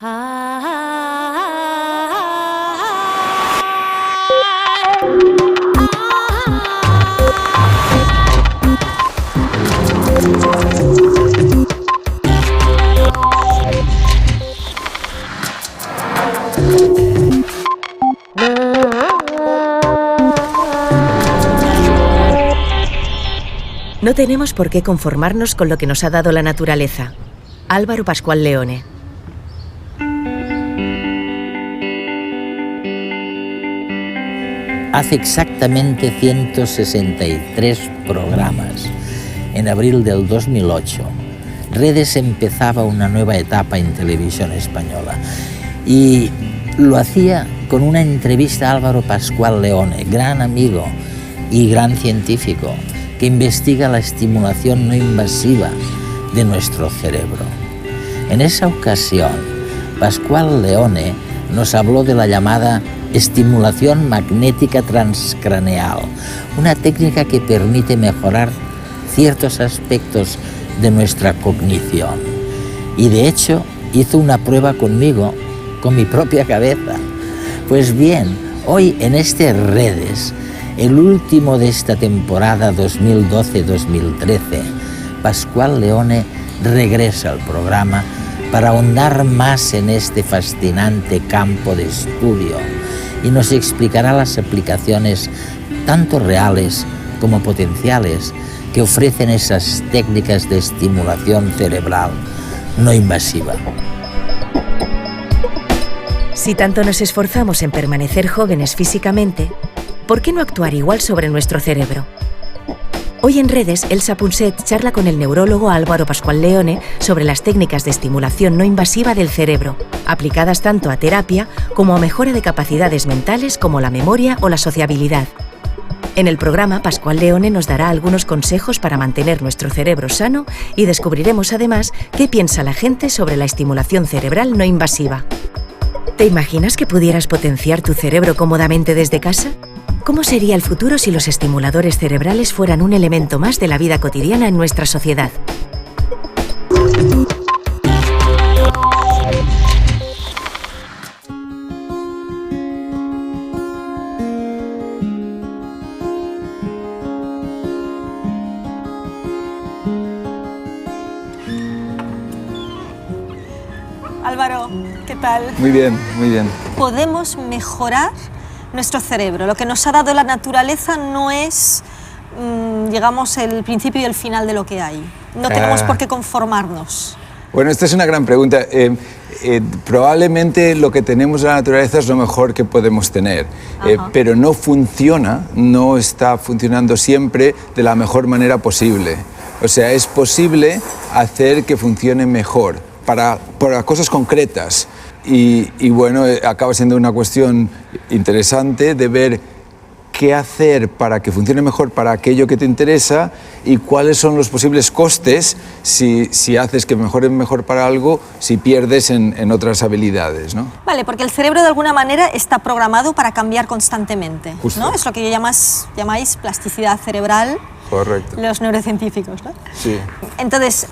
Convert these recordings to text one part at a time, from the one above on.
No tenemos por qué conformarnos con lo que nos ha dado la naturaleza. Álvaro Pascual Leone. Hace exactamente 163 programas, en abril del 2008, Redes empezaba una nueva etapa en televisión española y lo hacía con una entrevista a Álvaro Pascual Leone, gran amigo y gran científico, que investiga la estimulación no invasiva de nuestro cerebro. En esa ocasión, Pascual Leone nos habló de la llamada estimulación magnética transcraneal, una técnica que permite mejorar ciertos aspectos de nuestra cognición. Y de hecho, hizo una prueba conmigo, con mi propia cabeza. Pues bien, hoy en este Redes, el último de esta temporada 2012-2013, Pascual Leone regresa al programa para ahondar más en este fascinante campo de estudio y nos explicará las aplicaciones tanto reales como potenciales que ofrecen esas técnicas de estimulación cerebral no invasiva. Si tanto nos esforzamos en permanecer jóvenes físicamente, ¿por qué no actuar igual sobre nuestro cerebro? Hoy en Redes, Elsa Punset charla con el neurólogo Álvaro Pascual Leone sobre las técnicas de estimulación no invasiva del cerebro, aplicadas tanto a terapia como a mejora de capacidades mentales como la memoria o la sociabilidad. En el programa, Pascual Leone nos dará algunos consejos para mantener nuestro cerebro sano y descubriremos además qué piensa la gente sobre la estimulación cerebral no invasiva. ¿Te imaginas que pudieras potenciar tu cerebro cómodamente desde casa? ¿Cómo sería el futuro si los estimuladores cerebrales fueran un elemento más de la vida cotidiana en nuestra sociedad? Álvaro, ¿qué tal? Muy bien, muy bien. Podemos mejorar nuestro cerebro. Lo que nos ha dado la naturaleza no es, digamos, el principio y el final de lo que hay. No tenemos por qué conformarnos. Bueno, esta es una gran pregunta. Probablemente lo que tenemos en la naturaleza es lo mejor que podemos tener, pero no funciona, no está funcionando siempre de la mejor manera posible. O sea, es posible hacer que funcione mejor para cosas concretas. Y bueno, acaba siendo una cuestión interesante de ver qué hacer para que funcione mejor para aquello que te interesa y cuáles son los posibles costes si haces que mejore mejor para algo, si pierdes en otras habilidades, ¿no? Vale, porque el cerebro de alguna manera está programado para cambiar constantemente, ¿no? Es lo que llamáis plasticidad cerebral. Correcto. Los neurocientíficos, ¿no? Sí. Entonces,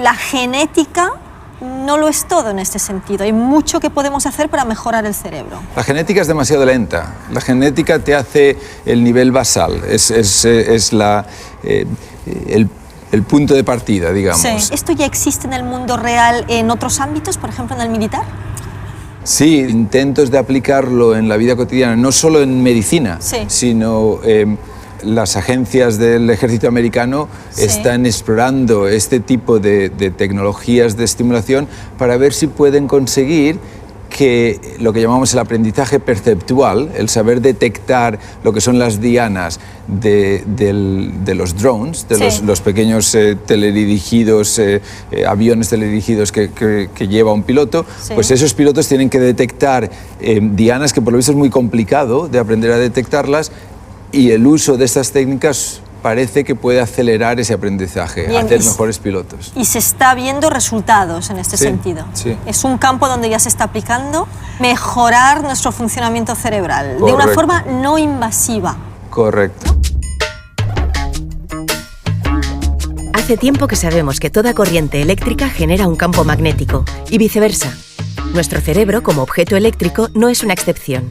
la genética no lo es todo en este sentido. Hay mucho que podemos hacer para mejorar el cerebro. La genética es demasiado lenta. La genética te hace el nivel basal. Es el punto de partida, digamos. Sí. ¿Esto ya existe en el mundo real en otros ámbitos, por ejemplo en el militar? Sí, intentos de aplicarlo en la vida cotidiana, no solo en medicina, sino las agencias del ejército americano están explorando este tipo de tecnologías de estimulación para ver si pueden conseguir que lo que llamamos el aprendizaje perceptual, el saber detectar lo que son las dianas de los drones, de los pequeños teledirigidos, aviones teledirigidos que lleva un piloto, pues esos pilotos tienen que detectar dianas que por lo visto es muy complicado de aprender a detectarlas. Y el uso de estas técnicas parece que puede acelerar ese aprendizaje, hacer mejores pilotos. Y se está viendo resultados en este sentido. Sí. Es un campo donde ya se está aplicando mejorar nuestro funcionamiento cerebral. Correcto. De una forma no invasiva. Correcto. Hace tiempo que sabemos que toda corriente eléctrica genera un campo magnético y viceversa. Nuestro cerebro, como objeto eléctrico, no es una excepción.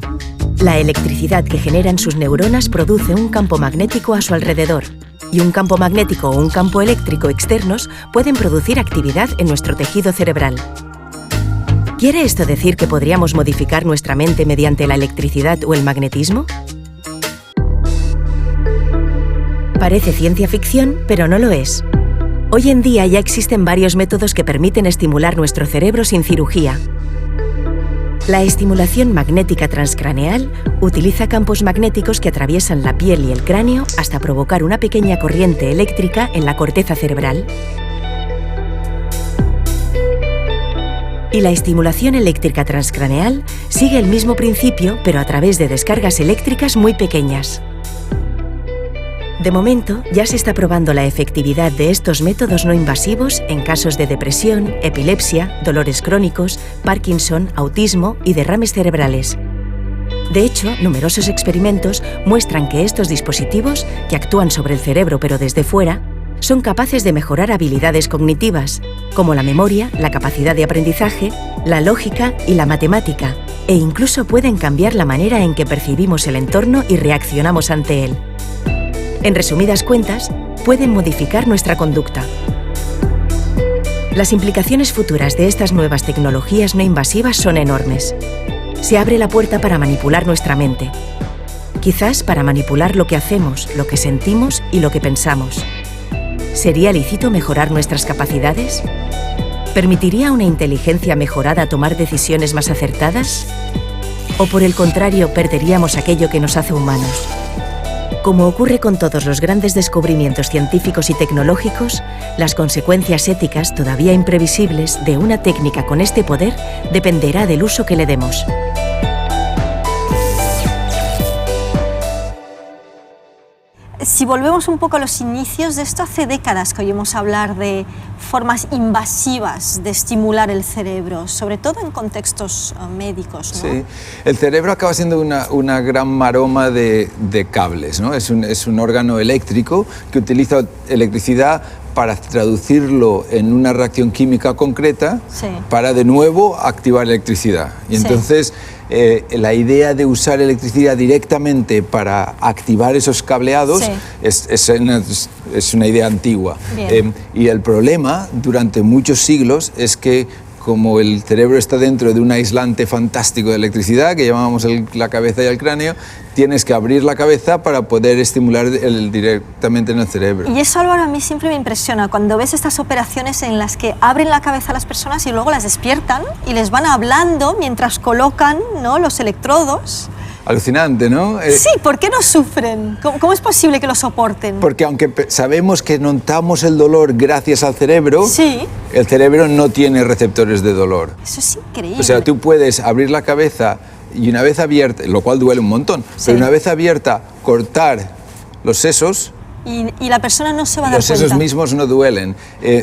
La electricidad que generan sus neuronas produce un campo magnético a su alrededor, y un campo magnético o un campo eléctrico externos pueden producir actividad en nuestro tejido cerebral. ¿Quiere esto decir que podríamos modificar nuestra mente mediante la electricidad o el magnetismo? Parece ciencia ficción, pero no lo es. Hoy en día ya existen varios métodos que permiten estimular nuestro cerebro sin cirugía. La estimulación magnética transcraneal utiliza campos magnéticos que atraviesan la piel y el cráneo hasta provocar una pequeña corriente eléctrica en la corteza cerebral. Y la estimulación eléctrica transcraneal sigue el mismo principio, pero a través de descargas eléctricas muy pequeñas. De momento, ya se está probando la efectividad de estos métodos no invasivos en casos de depresión, epilepsia, dolores crónicos, Parkinson, autismo y derrames cerebrales. De hecho, numerosos experimentos muestran que estos dispositivos, que actúan sobre el cerebro pero desde fuera, son capaces de mejorar habilidades cognitivas, como la memoria, la capacidad de aprendizaje, la lógica y la matemática, e incluso pueden cambiar la manera en que percibimos el entorno y reaccionamos ante él. En resumidas cuentas, pueden modificar nuestra conducta. Las implicaciones futuras de estas nuevas tecnologías no invasivas son enormes. Se abre la puerta para manipular nuestra mente. Quizás para manipular lo que hacemos, lo que sentimos y lo que pensamos. ¿Sería lícito mejorar nuestras capacidades? ¿Permitiría una inteligencia mejorada tomar decisiones más acertadas? ¿O por el contrario, perderíamos aquello que nos hace humanos? Como ocurre con todos los grandes descubrimientos científicos y tecnológicos, las consecuencias éticas todavía imprevisibles de una técnica con este poder dependerá del uso que le demos. Si volvemos un poco a los inicios de esto, hace décadas que oímos hablar de formas invasivas de estimular el cerebro, sobre todo en contextos médicos, ¿no? Sí, el cerebro acaba siendo una gran maroma de cables, ¿no? Es un órgano eléctrico que utiliza electricidad para traducirlo en una reacción química concreta, sí, para de nuevo activar electricidad. Y entonces la idea de usar electricidad directamente para activar esos cableados, sí, es una idea antigua. Y el problema durante muchos siglos es que, como el cerebro está dentro de un aislante fantástico de electricidad, que llamamos la cabeza y el cráneo, tienes que abrir la cabeza para poder estimular directamente en el cerebro. Y eso, Álvaro, a mí siempre me impresiona, cuando ves estas operaciones en las que abren la cabeza a las personas y luego las despiertan y les van hablando mientras colocan, ¿no?, los electrodos. Alucinante, ¿no? Sí, ¿por qué no sufren? ¿Cómo es posible que lo soporten? Porque aunque sabemos que notamos el dolor gracias al cerebro, sí, el cerebro no tiene receptores de dolor. Eso es increíble. O sea, tú puedes abrir la cabeza y una vez abierta, lo cual duele un montón, sí, pero una vez abierta, cortar los sesos. Y la persona no se va a dar cuenta. Los sesos mismos no duelen,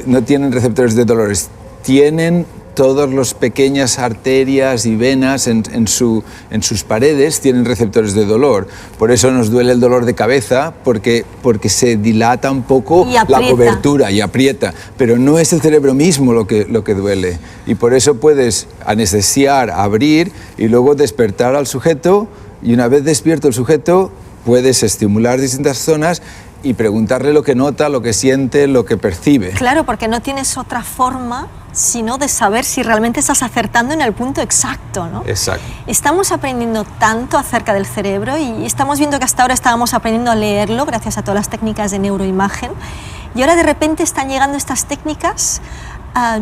no tienen receptores de dolores, tienen todas las pequeñas arterias y venas en sus paredes tienen receptores de dolor. Por eso nos duele el dolor de cabeza, porque se dilata un poco la cobertura y aprieta. Pero no es el cerebro mismo lo que duele. Y por eso puedes anestesiar, abrir y luego despertar al sujeto. Y una vez despierto el sujeto, puedes estimular distintas zonas y preguntarle lo que nota, lo que siente, lo que percibe. Claro, porque no tienes otra forma sino de saber si realmente estás acertando en el punto exacto, ¿no? Exacto. Estamos aprendiendo tanto acerca del cerebro y estamos viendo que hasta ahora estábamos aprendiendo a leerlo gracias a todas las técnicas de neuroimagen, y ahora de repente están llegando estas técnicas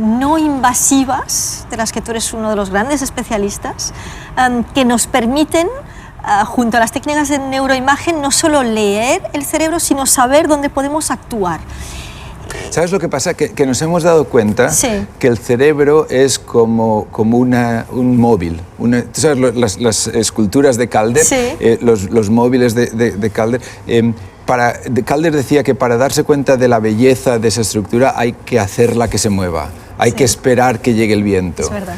no invasivas, de las que tú eres uno de los grandes especialistas, que nos permiten, junto a las técnicas de neuroimagen, no solo leer el cerebro, sino saber dónde podemos actuar. ¿Sabes lo que pasa? Que nos hemos dado cuenta, sí, que el cerebro es como un móvil. ¿Tú sabes las esculturas de Calder? Sí. Los móviles de Calder. Calder decía que para darse cuenta de la belleza de esa estructura hay que hacerla que se mueva, hay, sí, que esperar que llegue el viento. Es verdad.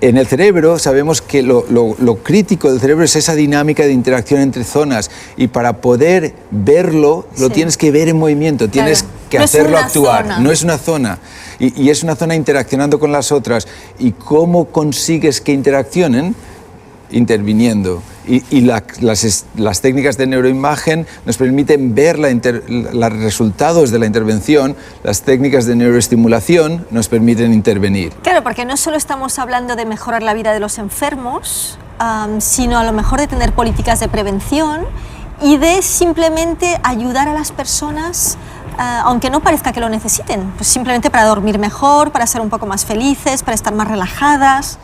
En el cerebro sabemos que lo crítico del cerebro es esa dinámica de interacción entre zonas, y para poder verlo, lo, sí, tienes que ver en movimiento, tienes, claro, que hacerlo actuar. No es una zona. Y es una zona interaccionando con las otras. ¿Y cómo consigues que interaccionen? Interviniendo. Y las técnicas de neuroimagen nos permiten ver los resultados de la intervención. Las técnicas de neuroestimulación nos permiten intervenir. Claro, porque no solo estamos hablando de mejorar la vida de los enfermos, sino a lo mejor de tener políticas de prevención y de simplemente ayudar a las personas, aunque no parezca que lo necesiten, pues simplemente para dormir mejor, para ser un poco más felices, para estar más relajadas.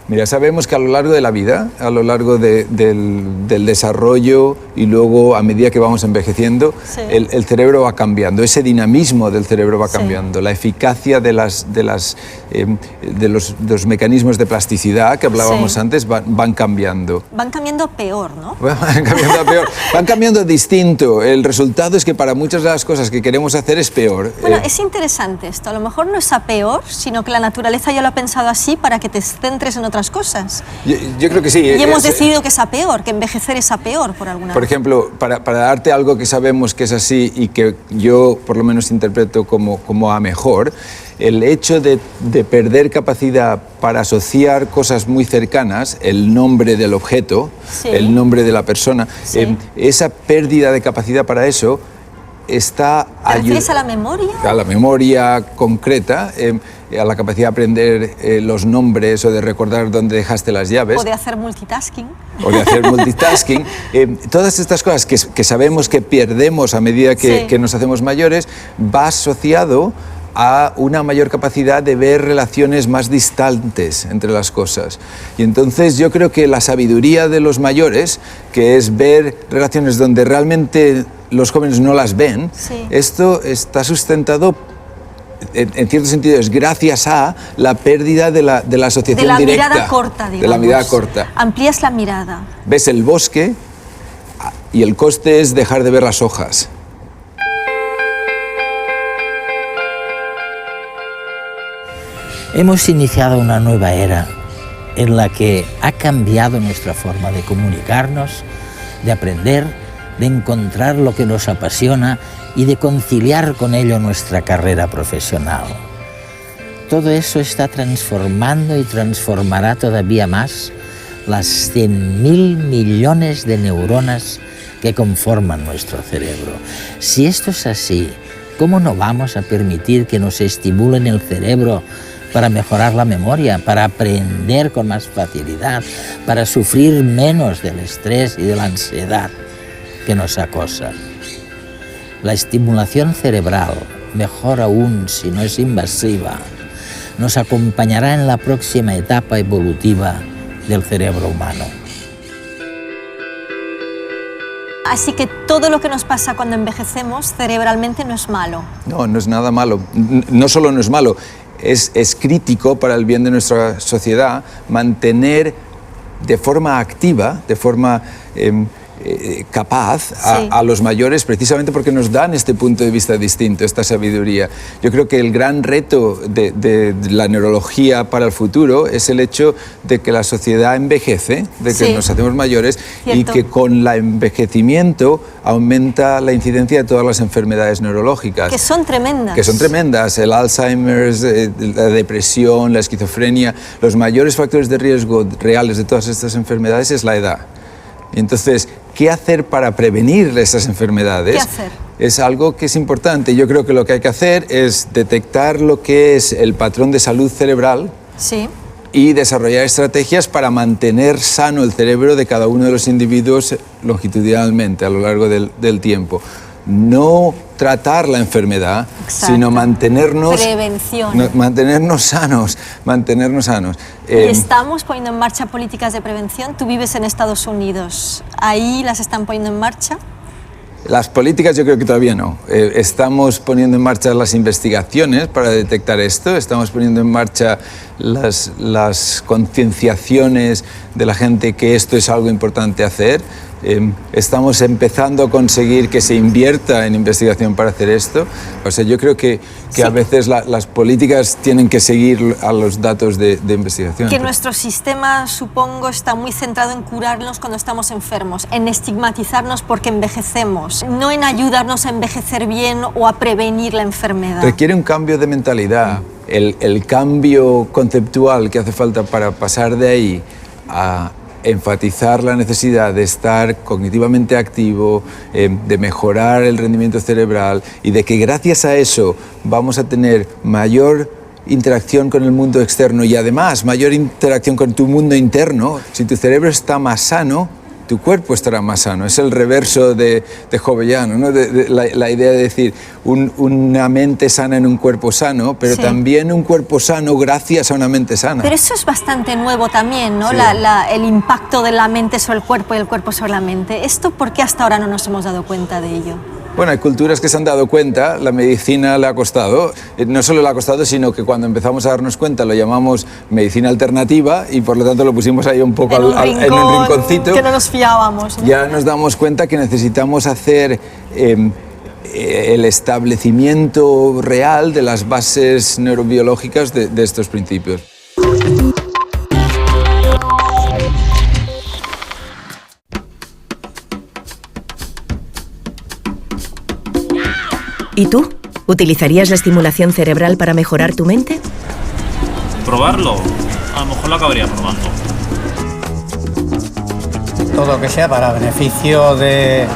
Mira, sabemos que a lo largo de la vida, a lo largo del desarrollo y luego a medida que vamos envejeciendo, sí, el cerebro va cambiando, ese dinamismo del cerebro va cambiando, sí, la eficacia de los mecanismos de plasticidad que hablábamos, sí, antes van cambiando. Van cambiando peor, ¿no? Van cambiando peor, van cambiando distinto. El resultado es que para muchas de las cosas que queremos hacer es peor. Bueno, es interesante esto, a lo mejor no es a peor, sino que la naturaleza ya lo ha pensado así para que te centres en otras cosas. Yo creo que sí. Y hemos decidido que es a peor, que envejecer es a peor por alguna razón. Por ejemplo, para darte algo que sabemos que es así y que yo por lo menos interpreto como a mejor, el hecho de perder capacidad para asociar cosas muy cercanas, el nombre del objeto, sí, el nombre de la persona, sí, esa pérdida de capacidad para eso está ayudando. ¿Te refieres a la memoria? A la memoria concreta, a la capacidad de aprender los nombres o de recordar dónde dejaste las llaves. O de hacer multitasking. O de hacer multitasking. Todas estas cosas que sabemos que perdemos a medida que nos hacemos mayores, va asociado a una mayor capacidad de ver relaciones más distantes entre las cosas. Y entonces yo creo que la sabiduría de los mayores, que es ver relaciones donde realmente los jóvenes no las ven, sí, esto está sustentado, en cierto sentido, es gracias a la pérdida de la asociación directa. De la mirada corta, digamos. De la mirada corta. Amplías la mirada. Ves el bosque y el coste es dejar de ver las hojas. Hemos iniciado una nueva era en la que ha cambiado nuestra forma de comunicarnos, de aprender, de encontrar lo que nos apasiona y de conciliar con ello nuestra carrera profesional. Todo eso está transformando y transformará todavía más las 100.000 millones de neuronas que conforman nuestro cerebro. Si esto es así, ¿cómo no vamos a permitir que nos estimulen el cerebro para mejorar la memoria, para aprender con más facilidad, para sufrir menos del estrés y de la ansiedad que nos acosa? La estimulación cerebral, mejor aún si no es invasiva, nos acompañará en la próxima etapa evolutiva del cerebro humano. Así que todo lo que nos pasa cuando envejecemos cerebralmente no es malo. No, no es nada malo. No solo no es malo, es crítico para el bien de nuestra sociedad mantener de forma activa, de forma capaz a los mayores, precisamente porque nos dan este punto de vista distinto, esta sabiduría. Yo creo que el gran reto de la neurología para el futuro es el hecho de que la sociedad envejece, de que nos hacemos mayores, y que con el envejecimiento aumenta la incidencia de todas las enfermedades neurológicas. Que son tremendas. Que son tremendas. El Alzheimer, la depresión, la esquizofrenia. Los mayores factores de riesgo reales de todas estas enfermedades es la edad. Y entonces, ¿qué hacer para prevenir esas enfermedades? ¿Qué hacer? Es algo que es importante. Yo creo que lo que hay que hacer es detectar lo que es el patrón de salud cerebral, sí, y desarrollar estrategias para mantener sano el cerebro de cada uno de los individuos longitudinalmente a lo largo del tiempo. No tratar la enfermedad, sino mantenernos... Prevención. Mantenernos sanos, Y estamos poniendo en marcha políticas de prevención. Tú vives en Estados Unidos. ¿Ahí las están poniendo en marcha? Las políticas yo creo que todavía no. Estamos poniendo en marcha las investigaciones para detectar esto, estamos poniendo en marcha las concienciaciones de la gente que esto es algo importante hacer. estamos empezando a conseguir que se invierta en investigación para hacer esto. O sea, yo creo que a veces las políticas tienen que seguir a los datos de investigación. Que nuestro sistema, supongo, está muy centrado en curarnos cuando estamos enfermos, en estigmatizarnos porque envejecemos, no en ayudarnos a envejecer bien o a prevenir la enfermedad. Requiere un cambio de mentalidad, el cambio conceptual que hace falta para pasar de ahí a enfatizar la necesidad de estar cognitivamente activo, de mejorar el rendimiento cerebral y de que gracias a eso vamos a tener mayor interacción con el mundo externo y además mayor interacción con tu mundo interno. Si tu cerebro está más sano, tu cuerpo estará más sano. Es el reverso de Jovellanos, ¿no? La idea de decir una mente sana en un cuerpo sano, pero también un cuerpo sano gracias a una mente sana. Pero eso es bastante nuevo también, ¿no? Sí. El impacto de la mente sobre el cuerpo y el cuerpo sobre la mente. ¿Esto por qué hasta ahora no nos hemos dado cuenta de ello? Bueno, hay culturas que se han dado cuenta, la medicina le ha costado, no solo le ha costado, sino que cuando empezamos a darnos cuenta lo llamamos medicina alternativa y por lo tanto lo pusimos ahí un poco en un rinconcito. Que no nos fiábamos, ¿no? Ya nos damos cuenta que necesitamos hacer el establecimiento real de las bases neurobiológicas de estos principios. ¿Y tú? ¿Utilizarías la estimulación cerebral para mejorar tu mente? ¿Probarlo? A lo mejor lo acabaría probando. Todo lo que sea para beneficio del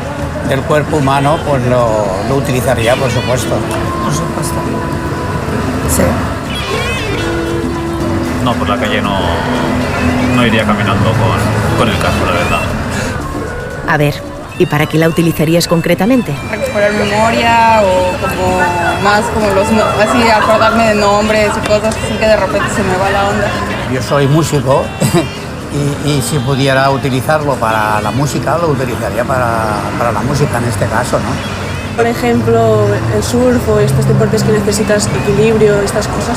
cuerpo humano, pues lo utilizaría, por supuesto. Por supuesto. Sí. No, por la calle no iría caminando con el casco, la verdad. A ver, ¿y para qué la utilizarías concretamente? Recuperar memoria o como más como así acordarme de nombres y cosas así que de repente se me va la onda. Yo soy músico y si pudiera utilizarlo para la música, lo utilizaría para la música en este caso, ¿no? Por ejemplo, el surf o estos deportes que necesitas equilibrio, estas cosas.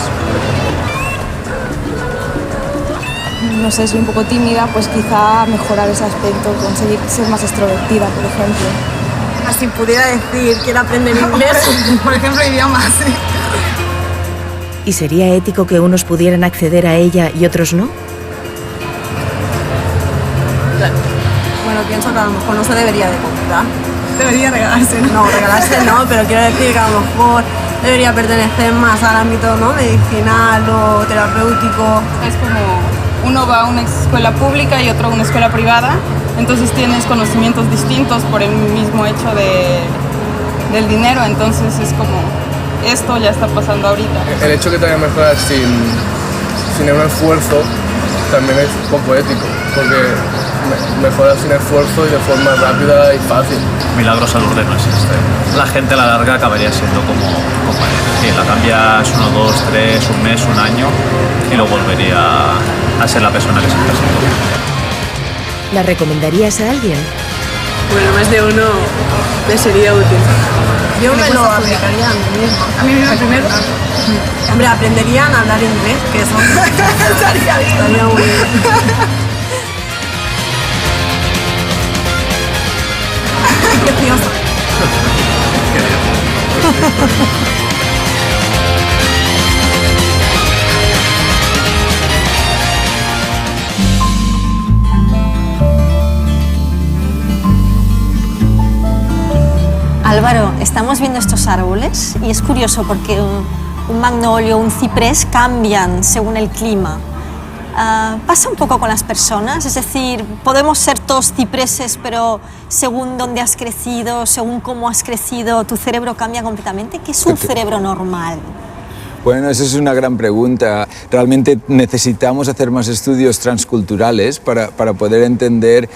No sé, soy un poco tímida, pues quizá mejorar ese aspecto, conseguir ser más extrovertida, por ejemplo. Si pudiera decir, quiero aprender inglés, por ejemplo, idiomas. ¿Y sería ético que unos pudieran acceder a ella y otros no? Bueno, pienso que a lo mejor no se debería de comprar. Debería regalarse. No, regalarse no, pero quiero decir que a lo mejor debería pertenecer más al ámbito, ¿no?, medicinal o terapéutico. Es como uno va a una escuela pública y otro a una escuela privada, entonces tienes conocimientos distintos por el mismo hecho del dinero, entonces es como, esto ya está pasando ahorita. El hecho que te vayan a mejorar sin un esfuerzo también es poco ético, porque mejoras sin esfuerzo y de forma rápida y fácil. Milagros al orden no existe. La gente a la larga acabaría siendo como él. Sí, la cambias 1, 2, 3, un mes, un año y luego volvería a ser la persona que siempre ha sido. ¿La recomendarías a alguien? Bueno, más de uno le sería útil. Yo me lo aplicaría a mí misma. ¿A mí misma primero? Hombre, aprenderían a hablar inglés, que eso estaría muy bien. Precioso. Álvaro, estamos viendo estos árboles y es curioso porque un magnolio, un ciprés cambian según el clima. ¿Pasa un poco con las personas? Es decir, ¿podemos ser todos cipreses, pero según dónde has crecido, según cómo has crecido, tu cerebro cambia completamente? ¿Qué es un cerebro normal? Bueno, esa es una gran pregunta. Realmente necesitamos hacer más estudios transculturales para poder entender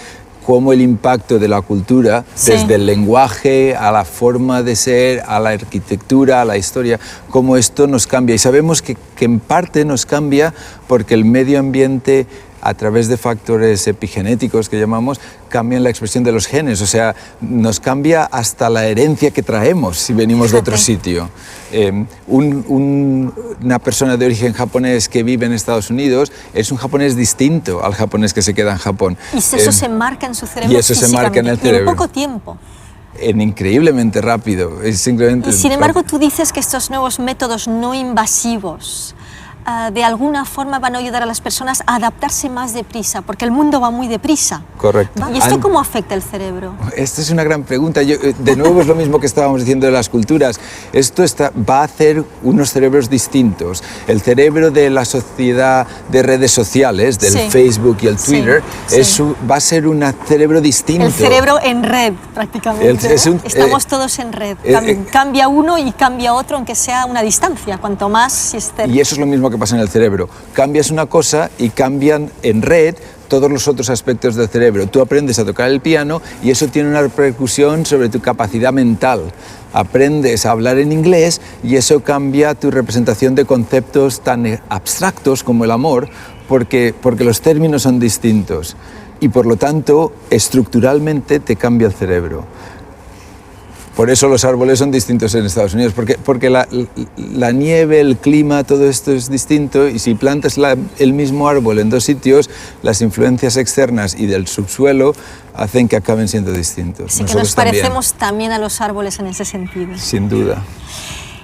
cómo el impacto de la cultura, desde el lenguaje a la forma de ser, a la arquitectura, a la historia, cómo esto nos cambia. Y sabemos que en parte nos cambia porque el medio ambiente a través de factores epigenéticos que llamamos, cambian la expresión de los genes, o sea, nos cambia hasta la herencia que traemos si venimos de otro sitio. Una persona de origen japonés que vive en Estados Unidos es un japonés distinto al japonés que se queda en Japón. Y eso se marca en su cerebro. Y eso se marca en el cerebro. En poco tiempo. Increíblemente rápido. Y sin embargo, tú dices que estos nuevos métodos no invasivos de alguna forma van a ayudar a las personas a adaptarse más deprisa, porque el mundo va muy deprisa. Correcto. ¿Y esto cómo afecta el cerebro? Esta es una gran pregunta. De nuevo es lo mismo que estábamos diciendo de las culturas. Esto va a hacer unos cerebros distintos. El cerebro de la sociedad de redes sociales, del Facebook y el Twitter, va a ser un cerebro distinto. El cerebro en red, prácticamente. Estamos todos en red. Cambia uno y cambia otro, aunque sea una distancia, cuanto más si es cerca. Y eso es lo mismo que pasa en el cerebro. Cambias una cosa y cambian en red todos los otros aspectos del cerebro. Tú aprendes a tocar el piano y eso tiene una repercusión sobre tu capacidad mental. Aprendes a hablar en inglés y eso cambia tu representación de conceptos tan abstractos como el amor, porque los términos son distintos y por lo tanto estructuralmente te cambia el cerebro. Por eso los árboles son distintos en Estados Unidos, porque la nieve, el clima, todo esto es distinto y si plantas el mismo árbol en dos sitios, las influencias externas y del subsuelo hacen que acaben siendo distintos. Así que nos parecemos también a los árboles en ese sentido. Sin duda.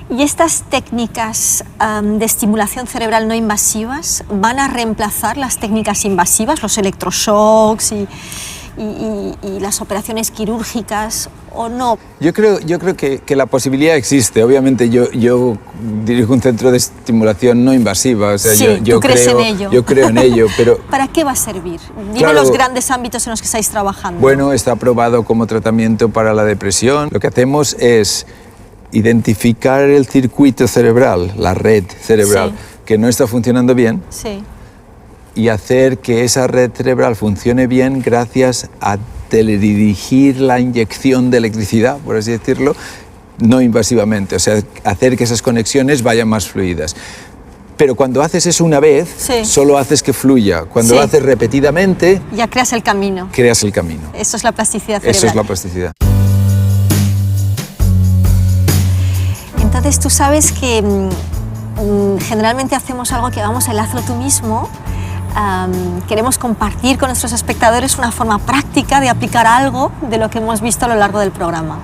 ¿Y estas técnicas de estimulación cerebral no invasivas van a reemplazar las técnicas invasivas, los electroshocks y las operaciones quirúrgicas o no? Yo creo que la posibilidad existe. Obviamente yo dirijo un centro de estimulación no invasiva. O sea, ¿tú crees en ello? Yo creo en ello, pero... ¿Para qué va a servir? Dime los grandes ámbitos en los que estáis trabajando. Bueno, está aprobado como tratamiento para la depresión. Lo que hacemos es identificar el circuito cerebral, la red cerebral, que no está funcionando bien. Sí. Y hacer que esa red cerebral funcione bien gracias a teledirigir la inyección de electricidad, por así decirlo, no invasivamente, o sea, hacer que esas conexiones vayan más fluidas. Pero cuando haces eso una vez, solo haces que fluya. Cuando lo haces repetidamente... Ya creas el camino. Creas el camino. Eso es la plasticidad cerebral. Eso es la plasticidad. Entonces tú sabes que generalmente hacemos algo que llamamos el hazlo tú mismo. Queremos compartir con nuestros espectadores una forma práctica de aplicar algo de lo que hemos visto a lo largo del programa.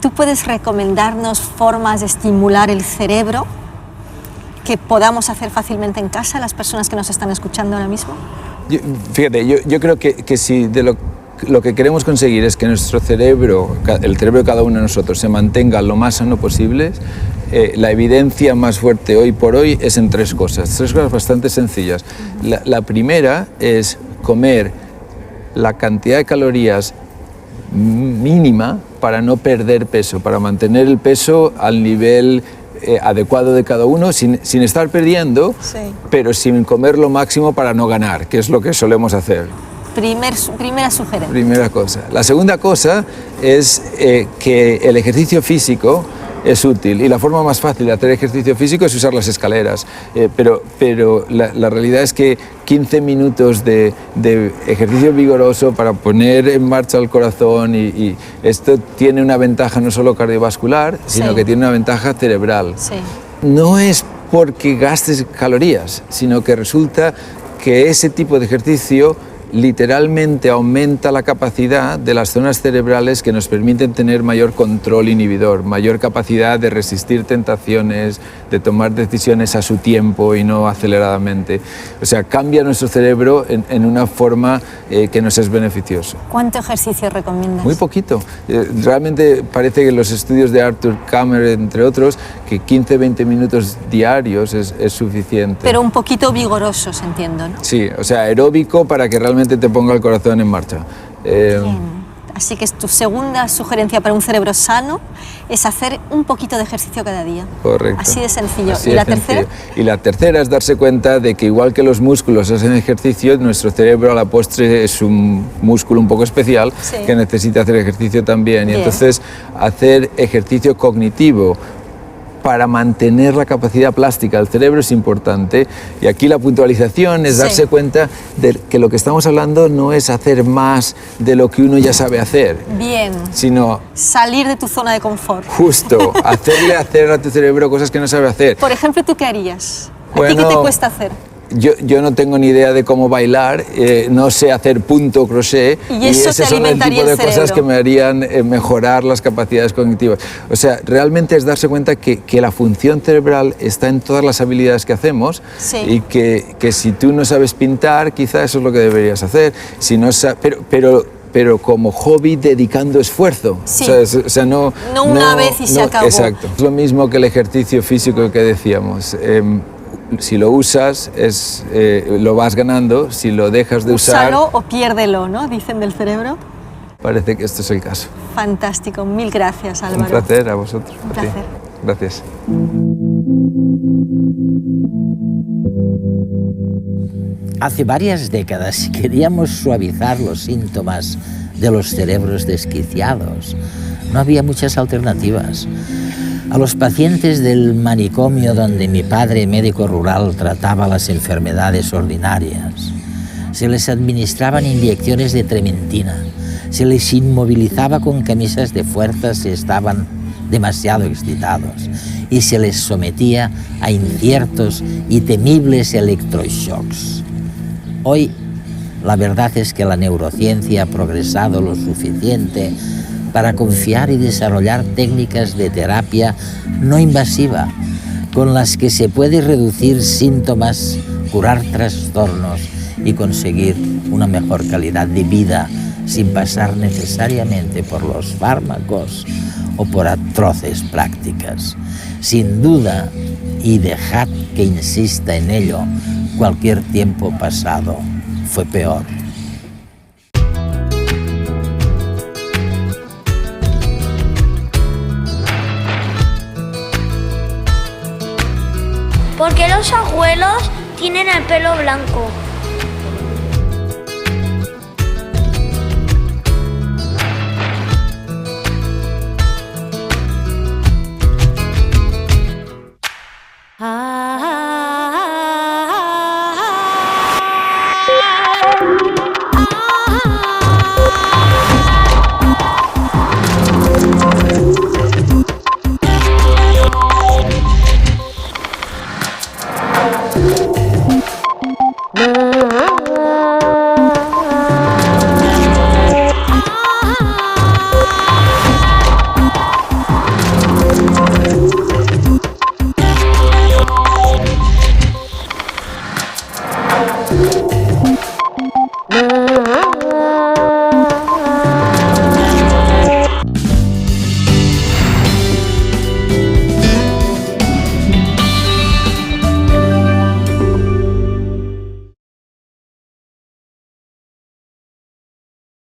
¿Tú puedes recomendarnos formas de estimular el cerebro que podamos hacer fácilmente en casa las personas que nos están escuchando ahora mismo? Fíjate, yo creo que si de lo que queremos conseguir es que nuestro cerebro, el cerebro de cada uno de nosotros, se mantenga lo más sano posible, la evidencia más fuerte hoy por hoy es en tres cosas bastante sencillas. La primera es comer la cantidad de calorías mínima para no perder peso, para mantener el peso al nivel adecuado de cada uno, sin estar perdiendo, pero sin comer lo máximo para no ganar, que es lo que solemos hacer. Primera sugerencia. Primera cosa. La segunda cosa es que el ejercicio físico es útil y la forma más fácil de hacer ejercicio físico es usar las escaleras, pero la realidad es que 15 minutos de ejercicio vigoroso para poner en marcha el corazón y esto tiene una ventaja no solo cardiovascular, sino que tiene una ventaja cerebral. No es porque gastes calorías, sino que resulta que ese tipo de ejercicio literalmente aumenta la capacidad de las zonas cerebrales que nos permiten tener mayor control inhibidor, mayor capacidad de resistir tentaciones, de tomar decisiones a su tiempo y no aceleradamente. O sea, cambia nuestro cerebro en una forma que nos es beneficioso. ¿Cuánto ejercicio recomiendas? Muy poquito. Realmente parece que los estudios de Arthur Kammer, entre otros, que 15-20 minutos diarios es suficiente. Pero un poquito vigorosos, entiendo, ¿no? Sí, o sea, aeróbico para que realmente te ponga el corazón en marcha. Bien. Así que tu segunda sugerencia para un cerebro sano es hacer un poquito de ejercicio cada día. Correcto. Así de sencillo. Así ¿Y la sencillo. tercera? Y la tercera es darse cuenta de que igual que los músculos hacen ejercicio, nuestro cerebro a la postre es un músculo un poco especial que necesita hacer ejercicio también. Y entonces hacer ejercicio cognitivo para mantener la capacidad plástica del cerebro es importante. Y aquí la puntualización es darse cuenta de que lo que estamos hablando no es hacer más de lo que uno ya sabe hacer. Bien. Sino salir de tu zona de confort. Justo, hacerle hacer a tu cerebro cosas que no sabe hacer. Por ejemplo, ¿tú qué harías? ¿A Bueno, ti qué te cuesta hacer? Yo no tengo ni idea de cómo bailar, no sé hacer punto crochet y ese son el tipo de cosas que me harían mejorar las capacidades cognitivas. O sea, realmente es darse cuenta que la función cerebral está en todas las habilidades que hacemos y que si tú no sabes pintar, quizá eso es lo que deberías hacer. Si no pero como hobby dedicando esfuerzo. Sí. O sea, no una vez y se acabó. Exacto. Es lo mismo que el ejercicio físico que decíamos. Si lo usas, lo vas ganando. Si lo dejas de usar... Úsalo o piérdelo, ¿no? Dicen del cerebro. Parece que esto es el caso. Fantástico. Mil gracias, Álvaro. Un placer a vosotros. Un placer. Gracias. Hace varias décadas queríamos suavizar los síntomas de los cerebros desquiciados. No había muchas alternativas. A los pacientes del manicomio donde mi padre, médico rural, trataba las enfermedades ordinarias, se les administraban inyecciones de trementina, se les inmovilizaba con camisas de fuerza si estaban demasiado excitados y se les sometía a inciertos y temibles electroshocks. Hoy, la verdad es que la neurociencia ha progresado lo suficiente para confiar y desarrollar técnicas de terapia no invasiva, con las que se puede reducir síntomas, curar trastornos y conseguir una mejor calidad de vida sin pasar necesariamente por los fármacos o por atroces prácticas. Sin duda, y dejad que insista en ello, cualquier tiempo pasado fue peor. ¿Por qué los abuelos tienen el pelo blanco?